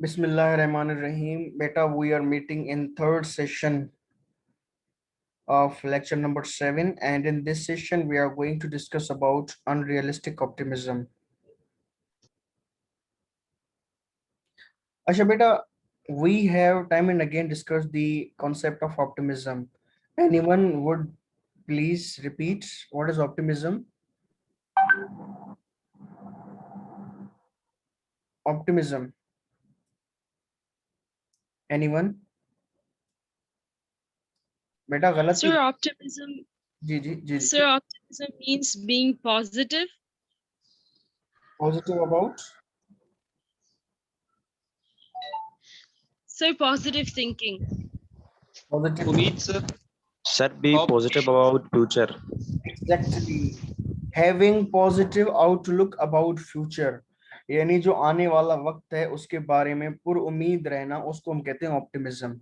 Bismillahirrahmanirrahim. Beta, we are meeting in third session of lecture number 7, and in this session we are going to discuss about unrealistic optimism. Asha beta, we have time and again discussed the concept of optimism. Anyone would please repeat what is optimism? Optimism. Anyone? बेटा गलत ही Sir, optimism. Ji ji ji Sir, optimism means being positive. Positive about Sir, positive thinking. positive. Puneet sir, Sir, be op- positive about future. Exactly. Having positive outlook about future, यानी जो आने वाला वक्त है उसके बारे में पुरउम्मीद रहना, उसको हम कहते हैं ऑप्टिमिज्म।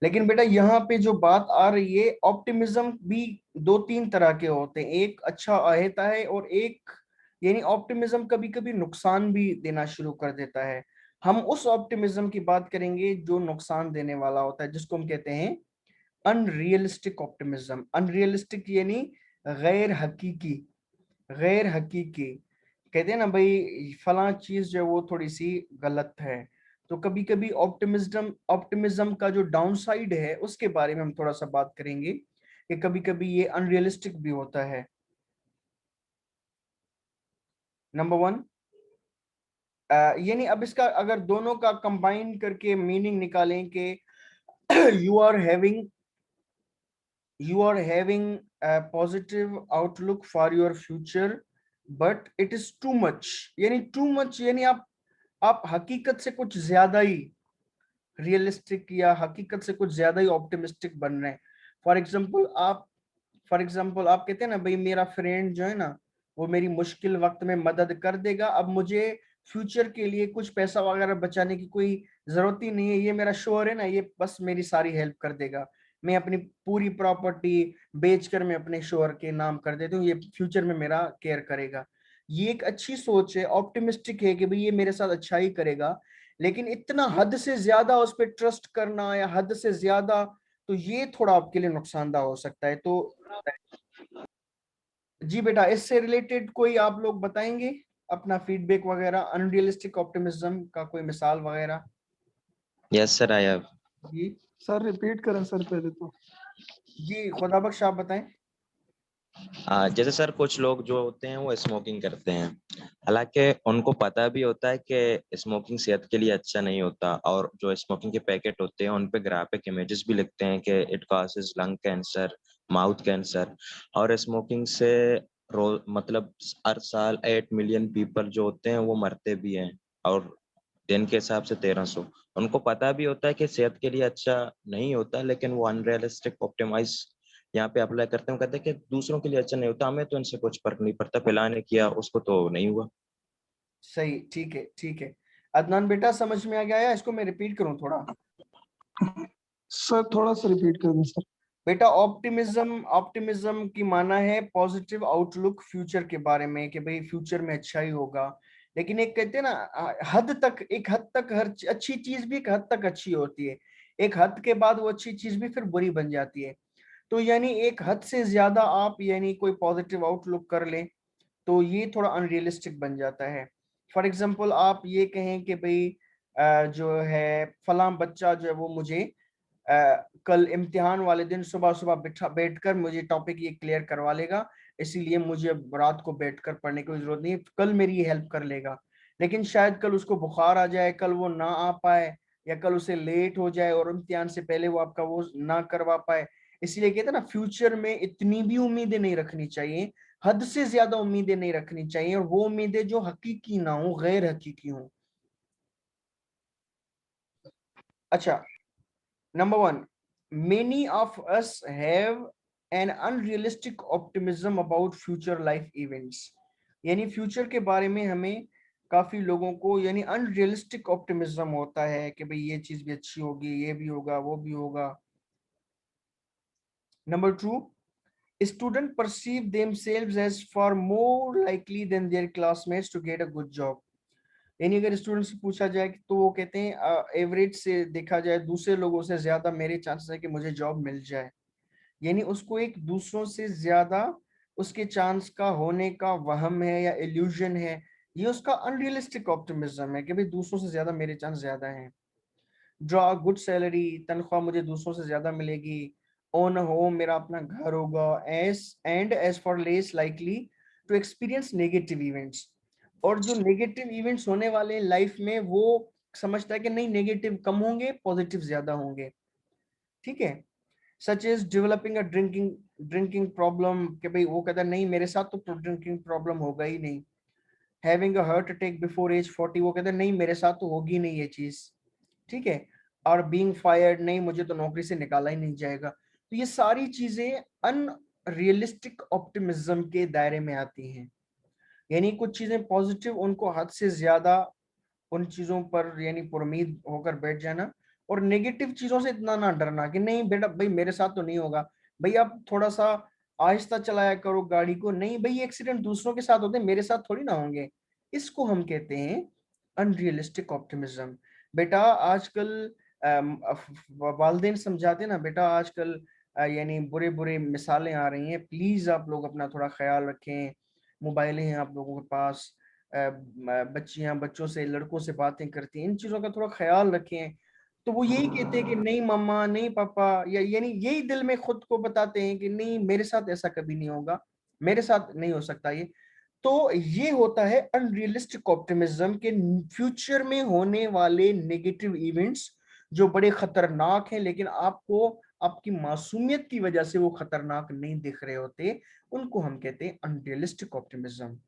लेकिन बेटा यहाँ पे जो बात आ रही है, ऑप्टिमिज्म भी दो तीन तरह के होते हैं। एक अच्छा होता है और एक यानी ऑप्टिमिज्म कभी कभी नुकसान भी देना शुरू कर देता है। हम उस ऑप्टिमिज्म की बात करेंगे जो नुकसान देने वाला होता है, जिसको हम कहते हैं अनरियलिस्टिक ऑप्टिमिज्म। अनरियलिस्टिक यानी गैर हकीकी, गैर हकीकी। कहते हैं ना भाई फला चीज जो है वो थोड़ी सी गलत है। तो कभी कभी ऑप्टिमिज्म ऑप्टिमिज्म का जो डाउन साइड है उसके बारे में हम थोड़ा सा बात करेंगे कि कभी कभी ये अनरियलिस्टिक भी होता है। नंबर वन, यानी अब इसका अगर दोनों का कंबाइन करके मीनिंग निकालें कि you are having a positive outlook for your future but it is too much, यानी टू मच यानी आप हकीकत से कुछ ज्यादा ही रियलिस्टिक या हकीकत से कुछ ज्यादा ही ऑप्टिमिस्टिक बन रहे हैं। फॉर एग्जांपल आप कहते हैं ना भाई मेरा फ्रेंड जो है ना वो मेरी मुश्किल वक्त में मदद कर देगा, अब मुझे फ्यूचर के लिए कुछ पैसा वगैरह बचाने की कोई जरूरत ही नहीं है, ये मेरा श्योर है ना, ये बस मेरी सारी हेल्प कर देगा। मैं अपनी पूरी प्रॉपर्टी बेचकर मैं अपने श्योर के नाम कर देता हूँ, ये फ्यूचर में मेरा केयर करेगा। ये एक अच्छी सोच है, ऑप्टिमिस्टिक है कि भाई ये मेरे साथ अच्छा ही करेगा। लेकिन इतना हद से ज्यादा उस पर ट्रस्ट करना या हद से ज्यादा, तो ये थोड़ा आपके लिए नुकसानदायक हो सकता है। तो जी बेटा, इससे रिलेटेड कोई आप लोग बताएंगे अपना फीडबैक वगैरह, अनरियलिस्टिक ऑप्टिमिज्म का कोई मिसाल वगैरह? Yes, sir, I have. जी सर रिपीट करें सर पहले तो। जी, खुदा बख्श आप बताएं। जैसे सर कुछ लोग जो होते हैं वो स्मोकिंग करते हैं, हालांकि उनको पता भी होता है कि स्मोकिंग सेहत के लिए अच्छा नहीं होता, और जो स्मोकिंग के पैकेट होते हैं उन पे ग्राफिक इमेजेस भी लिखते हैं कि it causes lung cancer, mouth cancer. और स्मोकिंग से रोज मतलब हर साल 8 मिलियन पीपल जो होते हैं वो मरते भी हैं, और दिन के हिसाब से 1300। उनको पता भी होता है कि सेहत के लिए अच्छा नहीं होता, लेकिन वो अनरियलिस्टिक ऑप्टिमाइज यहाँ पे अप्लाई करते हैं। कहते हैं कि दूसरों के लिए अच्छा नहीं होता, हमें तो इनसे कुछ फर्क नहीं पड़ता, पिला ने किया उसको तो नहीं हुआ। सही, ठीक है ठीक है। अदनान बेटा समझ में आ गया या इसको मैं रिपीट करूं थोड़ा? सर थोड़ा सा रिपीट कर दें सर। बेटा ऑप्टिमिज्म की माना है पॉजिटिव आउटलुक फ्यूचर के बारे में कि भाई फ्यूचर में अच्छा ही होगा। लेकिन एक कहते हैं ना हद तक, एक हद तक हर अच्छी चीज भी एक हद तक अच्छी होती है, एक हद के बाद वो अच्छी चीज भी फिर बुरी बन जाती है। तो यानी एक हद से ज्यादा आप यानी कोई पॉजिटिव आउटलुक कर लें तो ये थोड़ा अनरियलिस्टिक बन जाता है। फॉर एग्जाम्पल आप ये कहें कि भाई जो है फलां बच्चा जो है वो मुझे कल इम्तिहान वाले दिन सुबह सुबह बैठकर मुझे टॉपिक ये क्लियर करवा लेगा, इसीलिए मुझे रात को बैठकर पढ़ने की जरूरत नहीं है, कल मेरी ये हेल्प कर लेगा। लेकिन शायद कल उसको बुखार आ जाए, कल वो ना आ पाए, या कल उसे लेट हो जाए और इम्तिहान से पहले वो आपका वो ना करवा पाए। इसलिए कहते हैं ना फ्यूचर में इतनी भी उम्मीदें नहीं रखनी चाहिए, हद से ज्यादा उम्मीदें नहीं रखनी चाहिए, और वो उम्मीदें जो हकीकी ना हो, गैर हकीकी हो। अच्छा, Number one, many of us have an unrealistic optimism about future life events. यानी फ्यूचर के बारे में हमें काफी लोगों को यानी अनरियलिस्टिक ऑप्टिमिज्म होता है कि भाई ये चीज भी अच्छी होगी, ये भी होगा, वो भी होगा। Number two, students perceive themselves as far more likely than their classmates to get a good job. यानी अगर स्टूडेंट से पूछा जाए तो वो कहते हैं एवरेज से देखा जाए दूसरे लोगों से ज्यादा मेरे चांसेस है कि मुझे जॉब मिल जाए। यानी उसको एक दूसरों से ज्यादा उसके चांस का होने का वहम है या इल्यूजन है, ये उसका अनरियलिस्टिक ऑप्टिमिज्म है कि भाई दूसरों से ज्यादा मेरे चांस ज्यादा हैं। ड्रॉ गुड सैलरी, तनख्वाह मुझे दूसरों से ज्यादा मिलेगी, ओन होम मेरा अपना घर होगा, as far less likely to experience negative events. और जो नेगेटिव इवेंट्स होने वाले हैं लाइफ में वो समझता है कि नहीं नेगेटिव कम होंगे पॉजिटिव ज्यादा होंगे। ठीक है, such is developing a drinking problem, कि भाई वो कहता है नहीं मेरे साथ तो ड्रिंकिंग प्रॉब्लम होगा ही नहीं। Having a heart attack before age 40, वो कहता है नहीं मेरे साथ तो होगी नहीं ये चीज। ठीक है, और बीइंग फायर्ड, नहीं मुझे तो नौकरी से निकाला ही नहीं जाएगा। तो ये सारी चीजें अनरियलिस्टिक ऑप्टिमिज्म के दायरे में आती हैं। यानी कुछ चीजें पॉजिटिव उनको हद से ज्यादा उन चीजों पर यानी पुरउम्मीद होकर बैठ जाना, और नेगेटिव चीजों से इतना ना डरना कि नहीं बेटा भाई मेरे साथ तो नहीं होगा, भाई आप थोड़ा सा आहिस्ता चलाया करो गाड़ी को, नहीं भाई एक्सीडेंट दूसरों के साथ होते हैं मेरे साथ थोड़ी ना होंगे। इसको हम कहते हैं अनरियलिस्टिक ऑप्टिमिज्म। बेटा आजकल वालदेन समझाते हैं ना बेटा आजकल यानी बुरे बुरे मिसालें आ रही हैं, प्लीज आप लोग अपना थोड़ा ख्याल रखें, मोबाइलें हैं आप लोगों के पास, बच्चियां बच्चों से लड़कों से बातें करती हैं, इन चीजों का थोड़ा ख्याल रखें। तो वो यही कहते हैं कि नहीं मम्मा नहीं पापा, या यानी यही दिल में खुद को बताते हैं कि नहीं मेरे साथ ऐसा कभी नहीं होगा, मेरे साथ नहीं हो सकता ये। तो ये होता है अनरियलिस्टिक ऑप्टिमिज्म के फ्यूचर में होने वाले नेगेटिव इवेंट्स जो बड़े खतरनाक हैं लेकिन आपको आपकी मासूमियत की वजह से वो खतरनाक नहीं दिख रहे होते, उनको हम कहते हैं अनरियलिस्टिक ऑप्टिमिज्म।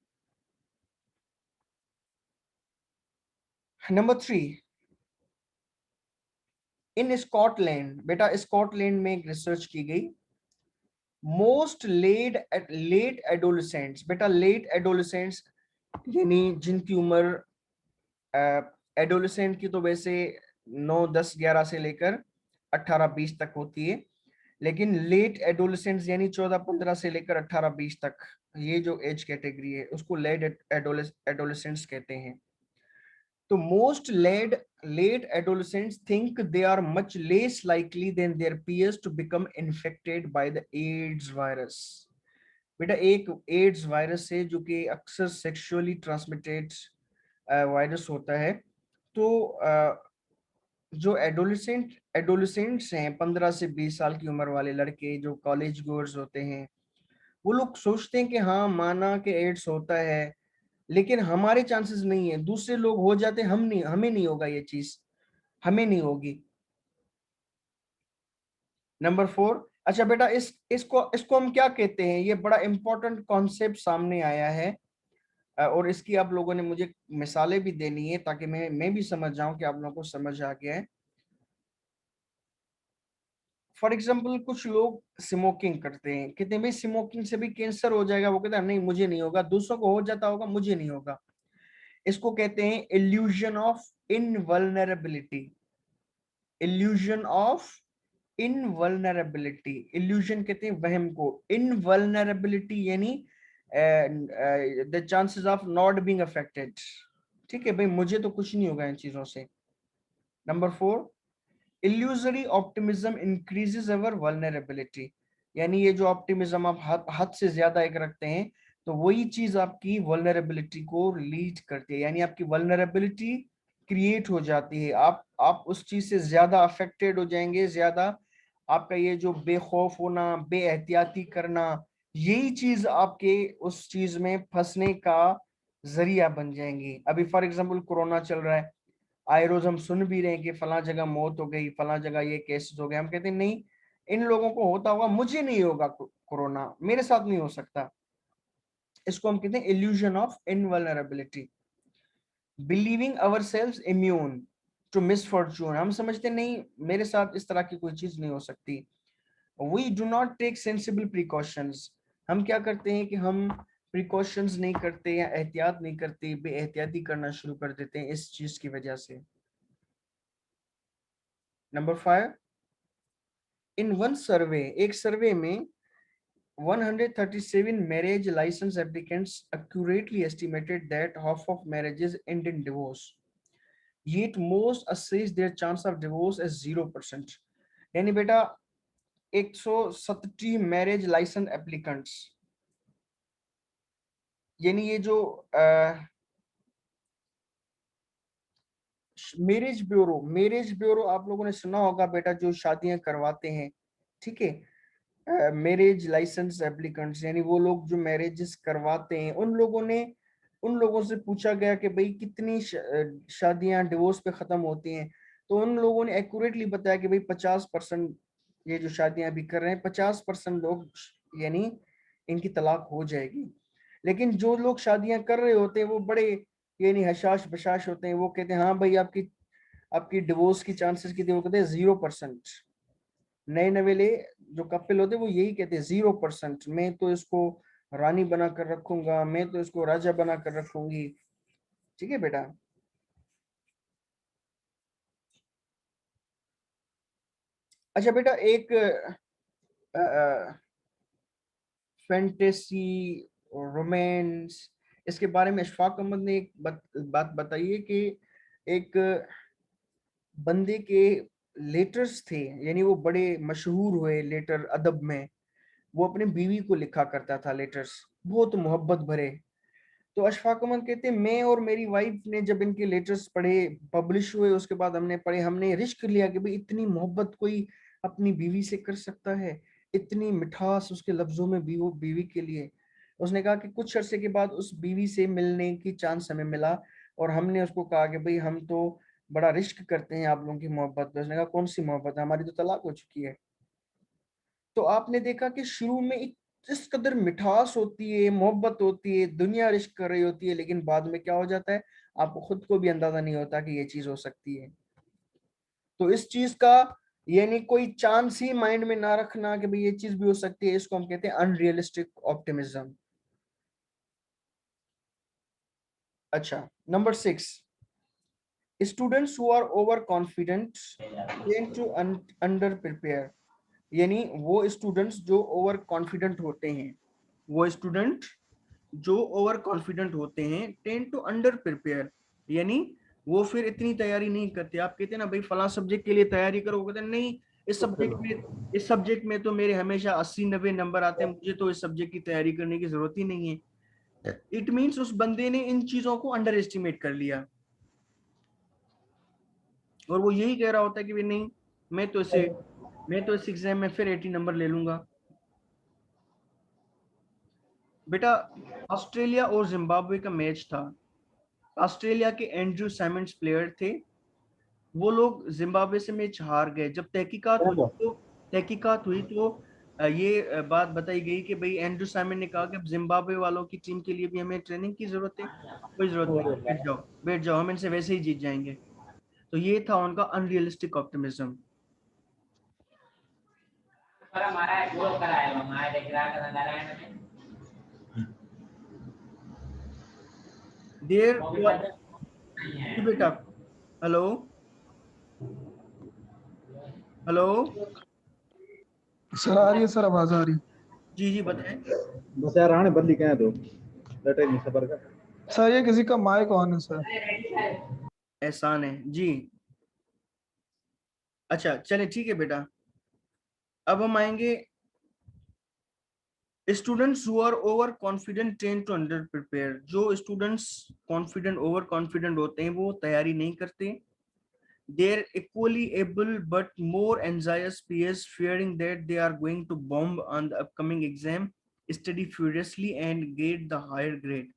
नंबर 3, इन स्कॉटलैंड, बेटा स्कॉटलैंड में एक रिसर्च की गई, मोस्ट लेट एडोलेसेंट्स, बेटा लेट एडोलेसेंट्स यानी जिनकी उम्र एडोलेसेंट की तो वैसे 9 10 11 से लेकर 18 20 तक होती है, लेकिन लेट एडोलेसेंट्स यानी 14 15 से लेकर 18 20 तक, ये जो एज कैटेगरी है उसको लेट एडोलेसेंट्स कहते हैं। तो most late adolescents think they are much less likely than their peers to become infected by the AIDS virus। बेटा एक एड्स वायरस है जो कि अक्सर सेक्सुअली ट्रांसमिटेड वायरस होता है। तो जो एडोलेसेंट्स हैं 15 से 20 साल की उम्र वाले लड़के जो कॉलेज गोअर्स होते हैं, वो लोग सोचते हैं कि हाँ माना कि एड्स होता है लेकिन हमारे चांसेस नहीं है, दूसरे लोग हो जाते, हम नहीं, हमें नहीं होगा ये चीज, हमें नहीं होगी। नंबर 4, अच्छा बेटा इसको इसको हम क्या कहते हैं, ये बड़ा इंपॉर्टेंट कॉन्सेप्ट सामने आया है और इसकी आप लोगों ने मुझे मिसालें भी देनी है ताकि मैं भी समझ जाऊं कि आप लोगों को समझ आ गया है। फॉर एग्जाम्पल कुछ लोग स्मोकिंग करते हैं, कहते हैं भाई स्मोकिंग से भी कैंसर हो जाएगा, वो कहते हैं नहीं मुझे नहीं होगा, दूसरों को हो जाता होगा मुझे नहीं होगा। इसको कहते हैं illusion of invulnerability, illusion of invulnerability, illusion कहते हैं वहम को, इनवल्नरेबिलिटी यानी the chances of not being affected. ठीक है भाई मुझे तो कुछ नहीं होगा इन चीजों से। नंबर 4, इल्यूजरी ऑप्टिमिज्म इंक्रीजेस अवर वल्नरेबिलिटी, यानी ये जो ऑप्टिमिज्म आप हद से ज्यादा एक रखते हैं तो वही चीज आपकी वल्नरेबिलिटी को लीड करती है, यानी आपकी वल्नरेबिलिटी क्रिएट हो जाती है, आप उस चीज से ज्यादा अफेक्टेड हो जाएंगे, ज्यादा आपका ये जो बेखौफ होना बेएहतियाती करना, यही चीज आपके उस चीज में फंसने का जरिया बन जाएंगी। अभी फॉर एग्जाम्पल कोरोना चल रहा है, आए रोज हम सुन भी रहे हैं कि फला जगह मौत हो गई, फला जगह ये केसेस हो गए, हम कहते हैं नहीं इन लोगों को होता होगा मुझे नहीं होगा, कोरोना मेरे साथ नहीं हो सकता। इसको हम कहते हैं illusion of invulnerability. Believing ourselves immune to misfortune, हम समझते नहीं मेरे साथ इस तरह की कोई चीज नहीं हो सकती। We do not take sensible precautions, हम क्या करते हैं कि हम प्रिकॉशंस नहीं करते या एहतियात नहीं करते, बेएहतियाती करना शुरू कर देते हैं इस चीज की वजह से। नंबर 5, इन वन सर्वे, एक सर्वे में 137 marriage license applicants accurately estimated that half of marriages end in divorce. Yet most assess their chance of divorce as 0%. यानी बेटा 137 मैरिज लाइसेंस एप्लीकेंट्स, यानी ये जो मैरिज ब्यूरो आप लोगों ने सुना होगा बेटा, जो शादियां करवाते हैं, ठीक है, मैरिज लाइसेंस एप्लीकेंट्स यानी वो लोग जो मैरिजेस करवाते हैं, उन लोगों से पूछा गया कि भाई कितनी शादियां डिवोर्स पे खत्म होती हैं, तो उन लोगों ने एक्यूरेटली बताया कि भाई 50% ये जो शादियां अभी कर रहे हैं 50% लोग यानी इनकी तलाक हो जाएगी। लेकिन जो लोग शादियां कर रहे होते हैं वो बड़े यानी हशाश बशाश होते हैं, वो कहते हैं हाँ भाई आपकी डिवोर्स की चांसेस कितनी, वो कहते हैं 0%। नए नवेले जो कपल होते हैं वो यही कहते हैं 0%, मैं तो इसको रानी बना कर रखूंगा, मैं तो इसको राजा बना कर रखूंगी। ठीक है बेटा। अच्छा बेटा, एक फैंटेसी रोमांस, इसके बारे में अशफाक अहमद ने एक बात बताई है कि एक बंदे के लेटर्स थे, यानी वो बड़े मशहूर हुए लेटर अदब में, वो अपने बीवी को लिखा करता था लेटर्स, बहुत मोहब्बत भरे। तो अशफाक अहमद कहते हैं मैं और मेरी वाइफ ने जब इनके लेटर्स पढ़े, पब्लिश हुए, उसके बाद हमने पढ़े, हमने रिस्क लिया कि भाई इतनी मोहब्बत कोई अपनी बीवी से कर सकता है, इतनी मिठास उसके लफ्जों में बीवी के लिए। उसने कहा कि कुछ अरसे के बाद उस बीवी से मिलने की चांस हमें मिला और हमने उसको कहा कि भाई हम तो बड़ा रिस्क करते हैं आप लोगों की मोहब्बत पे। उसने कहा कौन सी मोहब्बत है, हमारी तो तलाक हो चुकी है। तो आपने देखा कि शुरू में इस कदर मिठास होती है, मोहब्बत होती है, दुनिया रिश्क कर रही होती है, लेकिन बाद में क्या हो जाता है आपको खुद को भी अंदाजा नहीं होता कि ये चीज हो सकती है। तो इस चीज का यानी कोई चांस ही माइंड में ना रखना कि भाई ये चीज भी हो सकती है, इसको हम कहते हैं अनरियलिस्टिक ऑप्टिमिज्म। अच्छा, number 6, students who are overconfident tend to underprepare. यानी वो स्टूडेंट्स जो ओवर कॉन्फिडेंट होते हैं, वो स्टूडेंट जो ओवर कॉन्फिडेंट होते हैं टेंड टू अंडर प्रिपेयर, यानी वो फिर इतनी तैयारी नहीं करते। आप कहते हैं ना भाई फला सब्जेक्ट के लिए तैयारी करो, कहते हैं नहीं इस सब्जेक्ट में तो मेरे हमेशा 80-90 नंबर आते हैं, मुझे तो इस सब्जेक्ट की तैयारी करने की जरूरत ही नहीं है। इट मीन्स उस बंदे ने इन चीजों को अंडर एस्टिमेट कर लिया और वो यही कह रहा होता है कि भाई नहीं मैं तो इस एग्जाम में फिर 80 नंबर ले लूंगा। बेटा, ऑस्ट्रेलिया और जिम्बाब्वे का मैच था। ऑस्ट्रेलिया के एंड्रू साइमंड्स प्लेयर थे, वो लोग जिम्बाब्वे से मैच हार गए। जब तहकीकात हुई तो ये बात बताई गई कि भाई एंड्रू साइमन ने कहा कि अब जिम्बाब्वे वालों की टीम के लिए भी हमें ट्रेनिंग की जरूरत है, कोई जरूरत नहीं, बैठ जाओ हम इनसे वैसे ही जीत जाएंगे। तो ये था उनका अनरियलिस्टिक ऑप्टिमिज्म। देर बेटा, हेलो हेलो, सर आ रही है सर, आवाज आ रही है। जी जी बताएं। बस यार आने बदली कहें तो लटे नहीं सबर का सर ये किसी का माइक ऑन है सर। एहसान है जी। अच्छा चले ठीक है बेटा, अब हम आएंगे students who are overconfident tend to underprepare. जो स्टूडेंट्स कॉन्फिडेंट ओवर कॉन्फिडेंट होते हैं वो तैयारी नहीं करते। They're equally able but more anxious peers, fearing that they are going to bomb on the upcoming exam, study furiously and get the higher grade।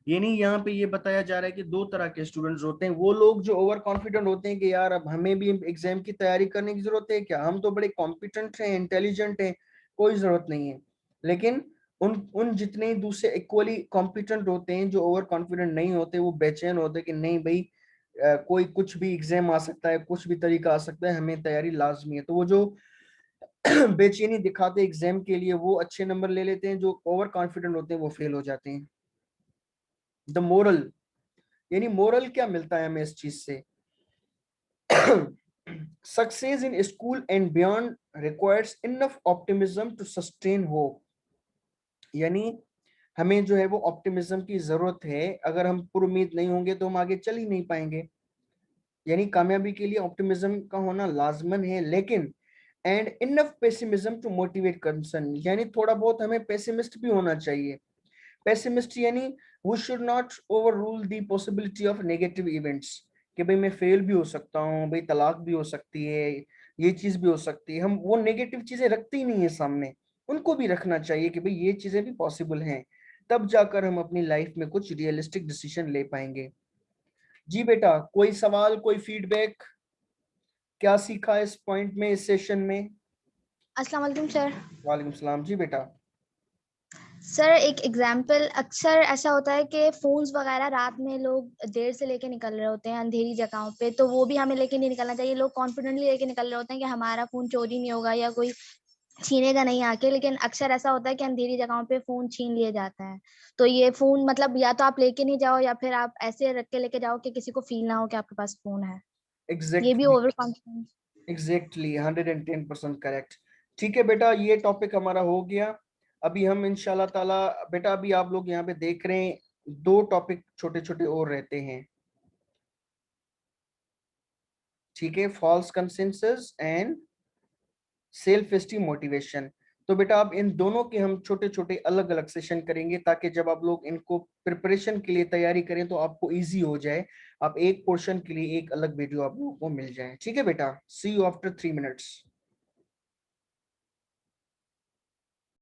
यानी यहाँ पे ये बताया जा रहा है कि दो तरह के स्टूडेंट्स होते हैं। वो लोग जो ओवर कॉन्फिडेंट होते हैं कि यार अब हमें भी एग्जाम की तैयारी करने की जरूरत है क्या, हम तो बड़े कॉम्पिटेंट हैं, इंटेलिजेंट हैं, कोई जरूरत नहीं है। लेकिन उन उन जितने दूसरे इक्वली कॉम्पिटेंट होते हैं जो ओवर कॉन्फिडेंट नहीं होते, वो बेचैन होते कि नहीं भाई कोई कुछ भी एग्जाम आ सकता है, कुछ भी तरीका आ सकता है, हमें तैयारी लाजमी है। तो वो जो बेचैनी दिखाते एग्जाम के लिए वो अच्छे नंबर ले लेते हैं, जो ओवर कॉन्फिडेंट होते हैं वो फेल हो जाते हैं। द मोरल, यानी मोरल क्या मिलता है हमें इस चीज से? Success in school and beyond requires enough optimism to sustain hope. यानी हमें जो है वो ऑप्टिमिज्म की जरूरत है। अगर हम पुरुमीद नहीं होंगे तो हम आगे चल ही नहीं पाएंगे। यानी कामयाबी के लिए ऑप्टिमिज्म का होना लाजमन है, लेकिन and enough pessimism to motivate concern, यानी थोड़ा बहुत हमें पेसिमिस्ट भी होना चाहिए। पेसिमिस्ट यानी we should not overrule the possibility of negative events, कि भाई मैं फेल भी हो सकता हूँ, भाई तलाक भी हो सकती है, ये चीज भी हो सकती है। हम वो नेगेटिव चीजें रखते ही नहीं है सामने, उनको भी रखना चाहिए कि भाई ये चीजें भी पॉसिबल हैं, तब जाकर हम अपनी लाइफ में कुछ रियलिस्टिक डिसीजन ले पाएंगे। जी बेटा, कोई सवाल, कोई फीडबैक, क्या सीखा इस पॉइंट में, इस सेशन में? अस्सलाम वालेकुम सर। वालेकुम सलाम। जी बेटा। सर एक एग्जांपल, अक्सर ऐसा होता है कि फोन्स वगैरह रात में लोग देर से लेके निकल रहे होते हैं अंधेरी जगहों पे, तो वो भी हमें लेके नहीं निकलना चाहिए। लोग कॉन्फिडेंटली लेके निकल रहे होते हैं कि हमारा फोन चोरी नहीं होगा या कोई छीनेगा नहीं आके, लेकिन अक्सर ऐसा होता है कि अंधेरी जगहों पे फोन छीन लिए जाते हैं। तो ये फोन मतलब या तो आप लेके नहीं जाओ या फिर आप ऐसे रख के लेके जाओ कि किसी को फील ना हो कि आपके पास फोन है। ये भी exactly, over confidence. Exactly 110% correct. ठीक है बेटा, ये टॉपिक हमारा हो गया। अभी हम इंशाल्लाह ताला, बेटा अभी आप लोग यहाँ पे देख रहे हैं, 2 टॉपिक छोटे छोटे और रहते हैं, ठीक है, false consensus and self esteem motivation. तो बेटा आप इन दोनों के हम छोटे छोटे अलग अलग सेशन करेंगे, ताकि जब आप लोग इनको प्रिपरेशन के लिए तैयारी करें तो आपको इजी हो जाए। आप एक पोर्शन के लिए एक अलग वीडियो आप लोगों को मिल जाए। ठीक है बेटा, सी यू आफ्टर 3 मिनट्स।